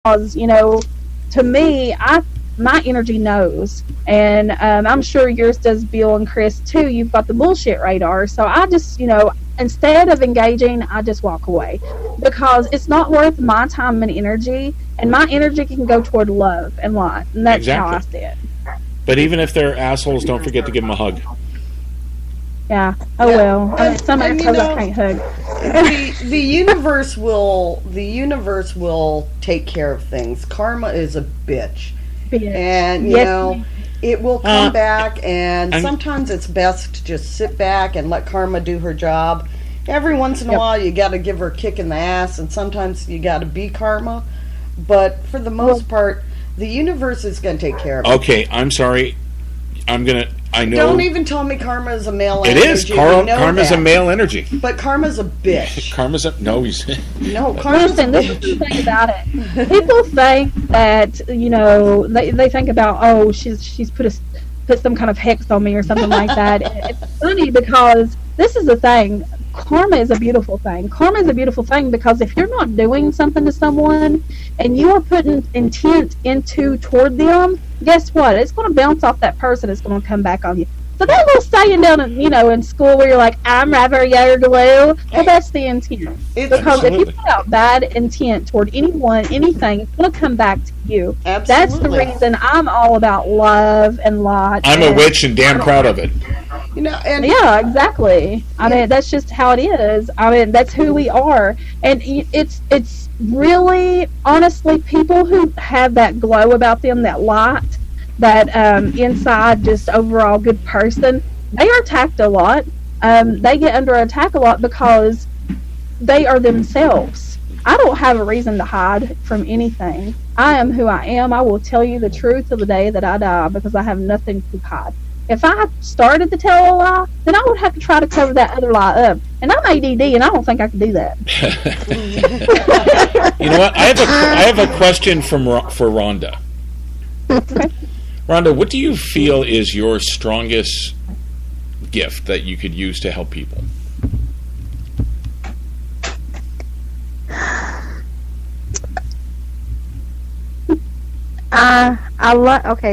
because, to me, my energy knows, and I'm sure yours does, Bill and Chris too. You've got the bullshit radar, so I just, instead of engaging, I just walk away because it's not worth my time and energy, and my energy can go toward love and light, and that's how I see it. But even if they're assholes, don't forget to give them a hug. Yeah. Oh well. Some assholes I can't hug. The universe will take care of things. Karma is a bitch. And it will come back, and sometimes it's best to just sit back and let karma do her job. Every once in a while you got to give her a kick in the ass, and sometimes you got to be karma, but for the most part the universe is going to take care of it. Okay, I'm sorry, I know. Don't even tell me karma is a male energy. It is. Karma's a male energy. But karma's a bitch. Karma's a... No, karma's Listen, this is the thing about it. People think that, they think about, she's put some kind of hex on me or something like that. It's funny because this is the thing. Karma is a beautiful thing. Karma is a beautiful thing because if you're not doing something to someone and you are putting intent toward them, guess what? It's going to bounce off that person. It's going to come back on you. So that little saying down in school where you're like, I'm rather your glue, well, that's the intent. Because if you put out bad intent toward anyone, anything, it's going to come back to you. Absolutely. That's the reason I'm all about love and light. I'm a witch and damn proud of it. Yeah, exactly. I mean, that's just how it is. I mean, that's who we are. And it's really, honestly, people who have that glow about them, that light, that inside just overall good person, they are attacked a lot. They get under attack a lot because they are themselves. I don't have a reason to hide from anything. I am who I am. I will tell you the truth till the day that I die because I have nothing to hide. If I started to tell a lie, then I would have to try to cover that other lie up. And I'm ADD, and I don't think I could do that. You know what? I have a question for Rhonda. Okay. Rhonda, what do you feel is your strongest gift that you could use to help people?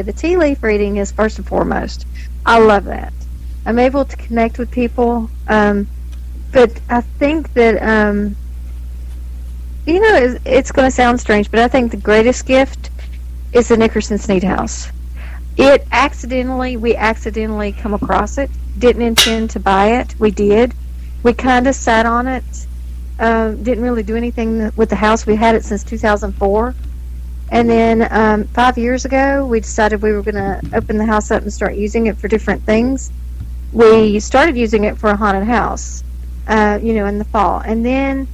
The tea leaf reading is first and foremost. I love that. I'm able to connect with people, but I think that it's going to sound strange, but I think the greatest gift is the Nickerson Sneed House. We accidentally come across it. Didn't intend to buy it. We did. We kind of sat on it. Didn't really do anything with the house. We had it since 2004. And then 5 years ago, we decided we were going to open the house up and start using it for different things. We started using it for a haunted house, in the fall. And then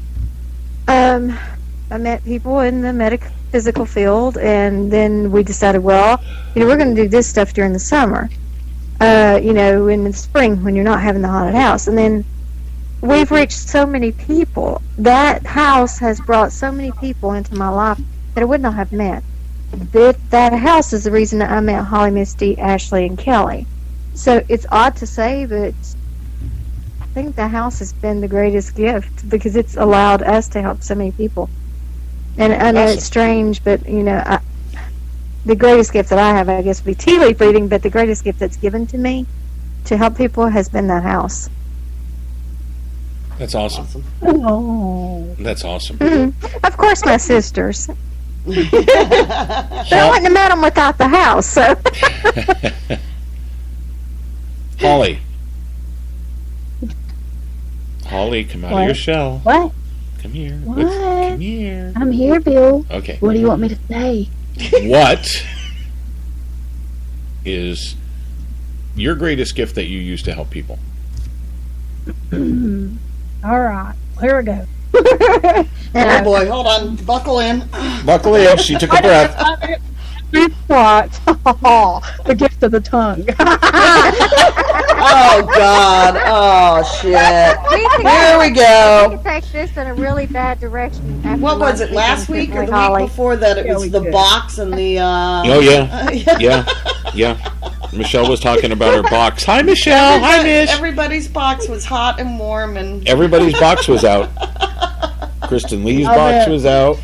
I met people in the metaphysical field, and then we decided, we're going to do this stuff during the summer, in the spring when you're not having the haunted house. And then we've reached so many people. That house has brought so many people into my life that I would not have met. That house is the reason that I met Holly, Misty, Ashley, and Kelly. So it's odd to say, but I think the house has been the greatest gift because it's allowed us to help so many people. And I know it's strange, but the greatest gift that I have, I guess, would be tea leaf reading, but the greatest gift that's given to me to help people has been that house. That's awesome. Oh. That's awesome. Mm-hmm. Of course, my sisters. But I wouldn't have met them without the house. So. Holly, come out of your shell. What? Come here. What? Come here. I'm here, Bill. Okay. What do you want me to say? What is your greatest gift that you use to help people? All right. Here we go. Oh boy, hold on. Buckle in. Buckle in. She took a breath. What? The gift of the tongue. Oh God. Oh shit. Here we go. We can take this in a really bad direction. What was it, last week or the week before that? It was the box and the Oh yeah. Yeah. Michelle was talking about her box. Hi Michelle. Hi Mish. Everybody's box was hot and warm, and everybody's box was out. Kristen Lee's box was out.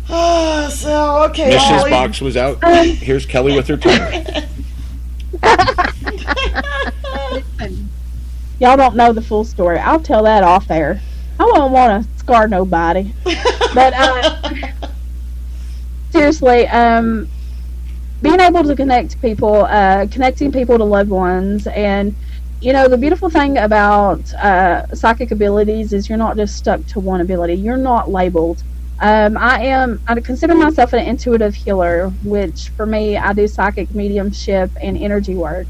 So, okay, Mrs. Holly. Box was out. Here's Kelly with her tongue. Listen, y'all don't know the full story. I'll tell that off air. I don't want to scar nobody. But seriously, being able to connect people, connecting people to loved ones, and the beautiful thing about psychic abilities is you're not just stuck to one ability. You're not labeled. I consider myself an intuitive healer, which for me, I do psychic mediumship and energy work.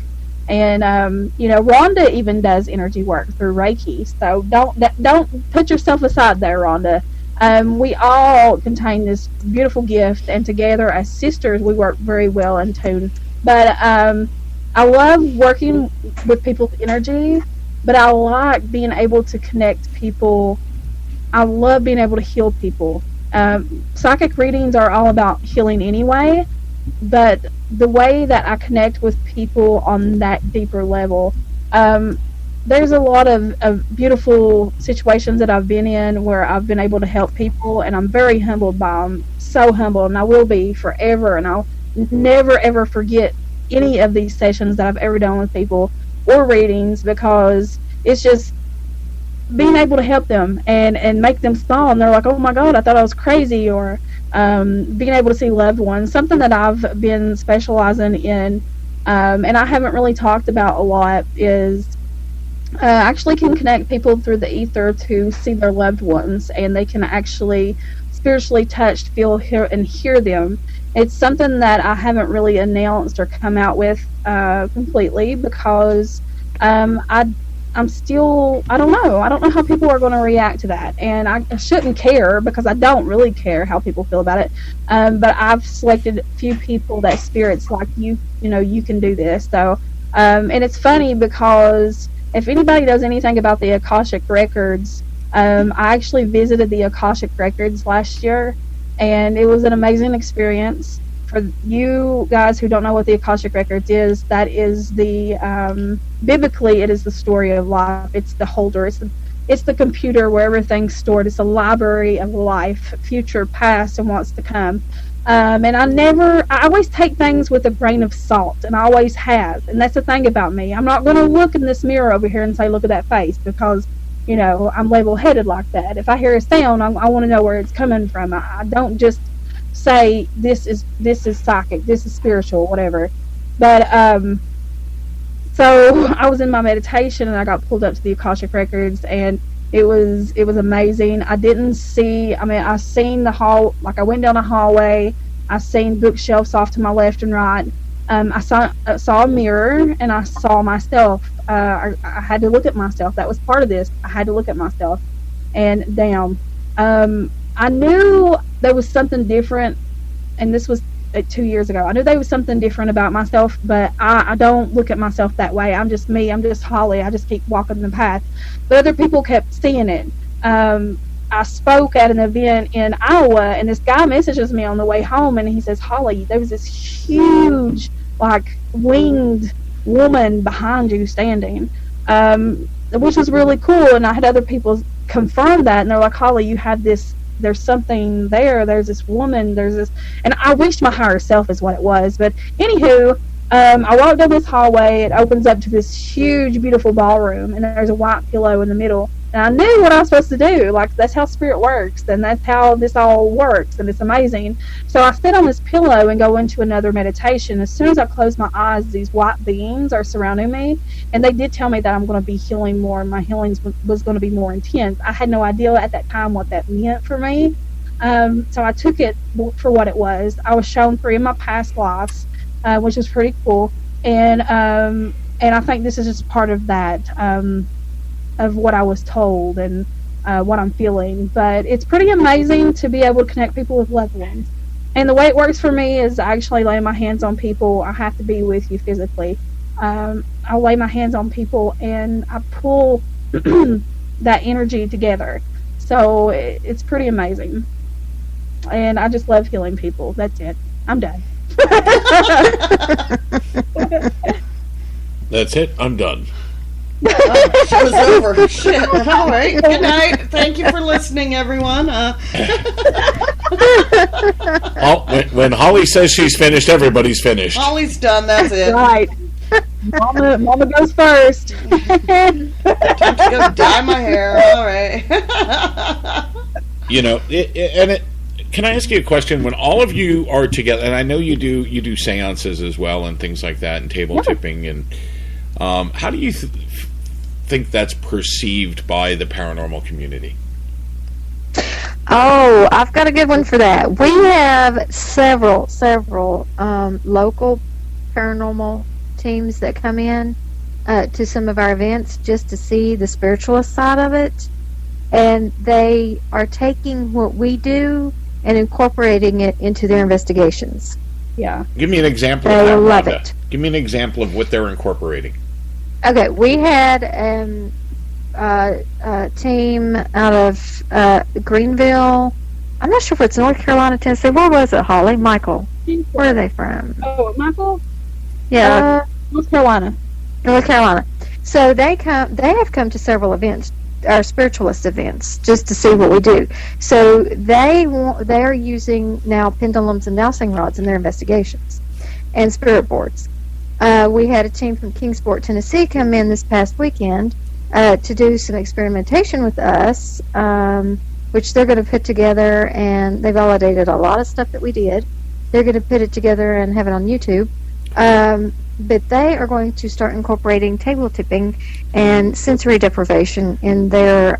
And Rhonda even does energy work through Reiki. So don't put yourself aside there, Rhonda. We all contain this beautiful gift, and together as sisters, we work very well in tune. But I love working with people's energy, but I like being able to connect people. I love being able to heal people. Psychic readings are all about healing anyway, but the way that I connect with people on that deeper level, there's a lot of beautiful situations that I've been in where I've been able to help people, and I'm very humbled by them. So humbled, and I will be forever, and I'll never ever forget any of these sessions that I've ever done with people or readings, because it's just being able to help them and make them smile, and they're like, oh my god, I thought I was crazy. Or being able to see loved ones, something that I've been specializing in, and I haven't really talked about a lot, is actually can connect people through the ether to see their loved ones, and they can actually spiritually touch, feel, hear them. It's something that I haven't really announced or come out with completely, because I'm still, I don't know how people are going to react to that, and I shouldn't care, because I don't really care how people feel about it, but I've selected a few people that spirits like, you can do this. So and it's funny, because if anybody knows anything about the Akashic Records, I actually visited the Akashic Records last year, and it was an amazing experience. For you guys who don't know what the Akashic Records is, that is the biblically, it is the story of life. It's the holder. It's the computer where everything's stored. It's a library of life, future, past, and what's to come. And I always take things with a grain of salt, and I always have. And that's the thing about me. I'm not going to look in this mirror over here and say, look at that face, because I'm level-headed like that. If I hear a sound, I want to know where it's coming from. I don't just say this is psychic, this is spiritual, whatever. But so I was in my meditation, and I got pulled up to the Akashic Records, and it was amazing. I seen the hall, like I went down a hallway, I seen bookshelves off to my left and right. I saw a mirror, and I saw myself. I had to look at myself. That was part of this. I had to look at myself, and damn, I knew there was something different, and this was 2 years ago. I knew there was something different about myself, but I don't look at myself that way. I'm just me. I'm just Holly. I just keep walking the path. But other people kept seeing it. I spoke at an event in Iowa, and this guy messages me on the way home, and he says, Holly, there was this huge, like, winged woman behind you standing, which was really cool. And I had other people confirm that, and they're like, Holly, you have this, there's something there, there's this woman, there's this, and I reached my higher self is what it was. But anywho, I walked down this hallway. It opens up to this huge, beautiful ballroom, and there's a white pillow in the middle. And I knew what I was supposed to do. Like, that's how spirit works, and that's how this all works, and it's amazing. So I sit on this pillow and go into another meditation. As soon as I close my eyes, these white beings are surrounding me, and they did tell me that I'm going to be healing more, and my healing was going to be more intense. I had no idea at that time what that meant for me. So I took it for what it was. I was shown 3 of my past lives, which was pretty cool. And I think this is just part of that, of what I was told and what I'm feeling. But it's pretty amazing to be able to connect people with loved ones. And the way it works for me is I actually lay my hands on people. I have to be with you physically. I'll lay my hands on people, and I pull that energy together. So it's pretty amazing. And I just love healing people. That's it. I'm done. That's it. I'm done. Oh, show's over. Shit. All right. Good night. Thank you for listening, everyone. When Holly says she's finished, everybody's finished. Holly's done. That's it. Right. Mama goes first. Time to go dye my hair. All right. Can I ask you a question? When all of you are together, and I know you do seances as well and things like that, and table tipping, and how do you think that's perceived by the paranormal community? Oh, I've got a good one for that. We have several local paranormal teams that come in to some of our events just to see the spiritualist side of it, and they are taking what we do and incorporating it into their investigations. Yeah. Give me an example they of that, love Rhonda. it. Give me an example of what they're incorporating. Okay, we had a team out of Greenville. I'm not sure if it's North Carolina, Tennessee. Where was it, Holly? Michael. Where are they from? Oh, Michael? Yeah. North Carolina. North Carolina. So they have come to several events, our spiritualist events, just to see what we do. So they are using now pendulums and dowsing rods in their investigations and spirit boards. We had a team from Kingsport, Tennessee come in this past weekend to do some experimentation with us, which they're going to put together, and they validated a lot of stuff that we did. They're going to put it together and have it on YouTube. But they are going to start incorporating table tipping and sensory deprivation in their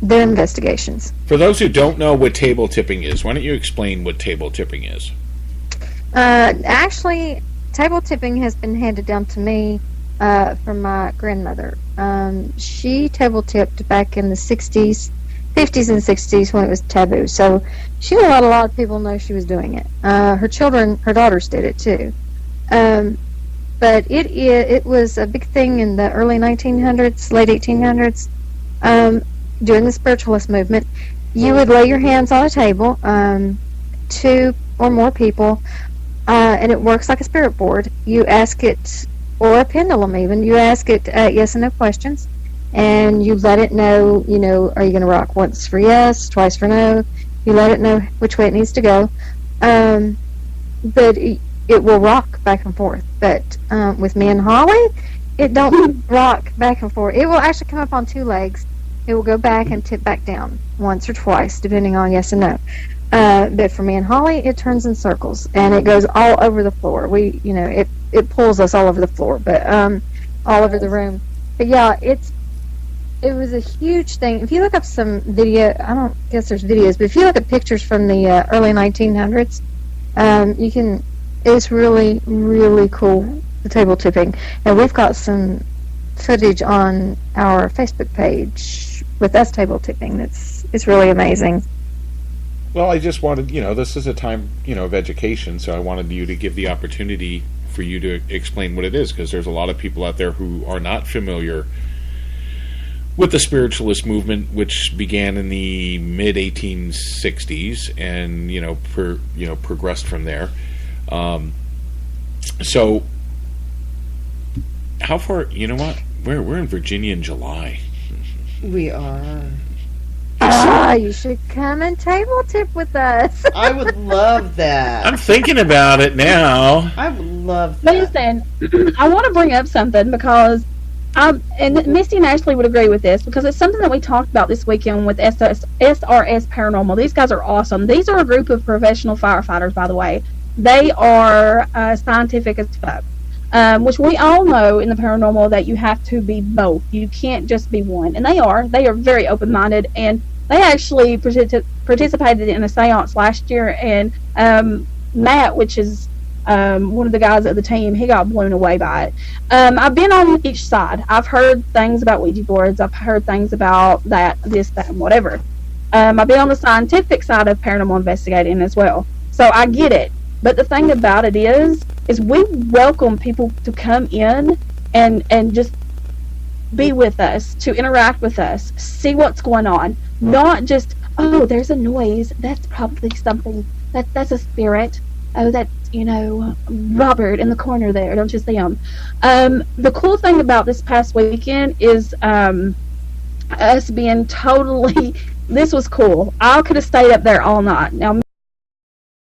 investigations. For those who don't know what table tipping is, why don't you explain what table tipping is? Actually, table tipping has been handed down to me from my grandmother. She table tipped back in the 50s and 60s when it was taboo. So she let a lot of people know she was doing it. Her daughters did it too. But it was a big thing in the early 1900s, late 1800s, during the spiritualist movement. You would lay your hands on a table, 2 or more people, and it works like a spirit board. You ask it, or a pendulum even, you ask it yes and no questions, and you let it know, are you going to rock once for yes, twice for no. You let it know which way it needs to go. But it will rock back and forth. But with me and Holly, it don't rock back and forth. It will actually come up on 2 legs. It will go back and tip back down once or twice, depending on yes and no. But for me and Holly, it turns in circles, and it goes all over the floor. It pulls us all over the floor, but all over the room. But yeah, it was a huge thing. If you look up some video, I don't guess there's videos, but if you look at pictures from the early 1900s, you can. It's really, really cool, the table tipping, and we've got some footage on our Facebook page with us table tipping. It's really amazing. Well, I just wanted, this is a time, of education, so I wanted you to give the opportunity for you to explain what it is, because there's a lot of people out there who are not familiar with the spiritualist movement, which began in the mid 1860s and progressed from there. So how far? You know what? We're in Virginia in July. We are. You should come and table tip with us. I would love that. I'm thinking about it now. I would love that. Listen, I want to bring up something because and Misty and Ashley would agree with this, because it's something that we talked about this weekend with SRS Paranormal. These guys are awesome. These are a group of professional firefighters, by the way. They are scientific as fuck, which we all know in the paranormal that you have to be both. You can't just be one. And they are very open-minded, and they actually participated in a seance last year, and Matt, which is one of the guys of the team, he got blown away by it. I've been on each side. I've heard things about Ouija boards. I've heard things about this, that, and whatever. I've been on the scientific side of paranormal investigating as well. So I get it. But the thing about it is we welcome people to come in and just be with us, to interact with us, see what's going on. Not just, oh, there's a noise. That's probably something. That's a spirit. Oh, that's, Robert in the corner there. Don't you see him? The cool thing about this past weekend is us being totally, this was cool. I could have stayed up there all night. Now,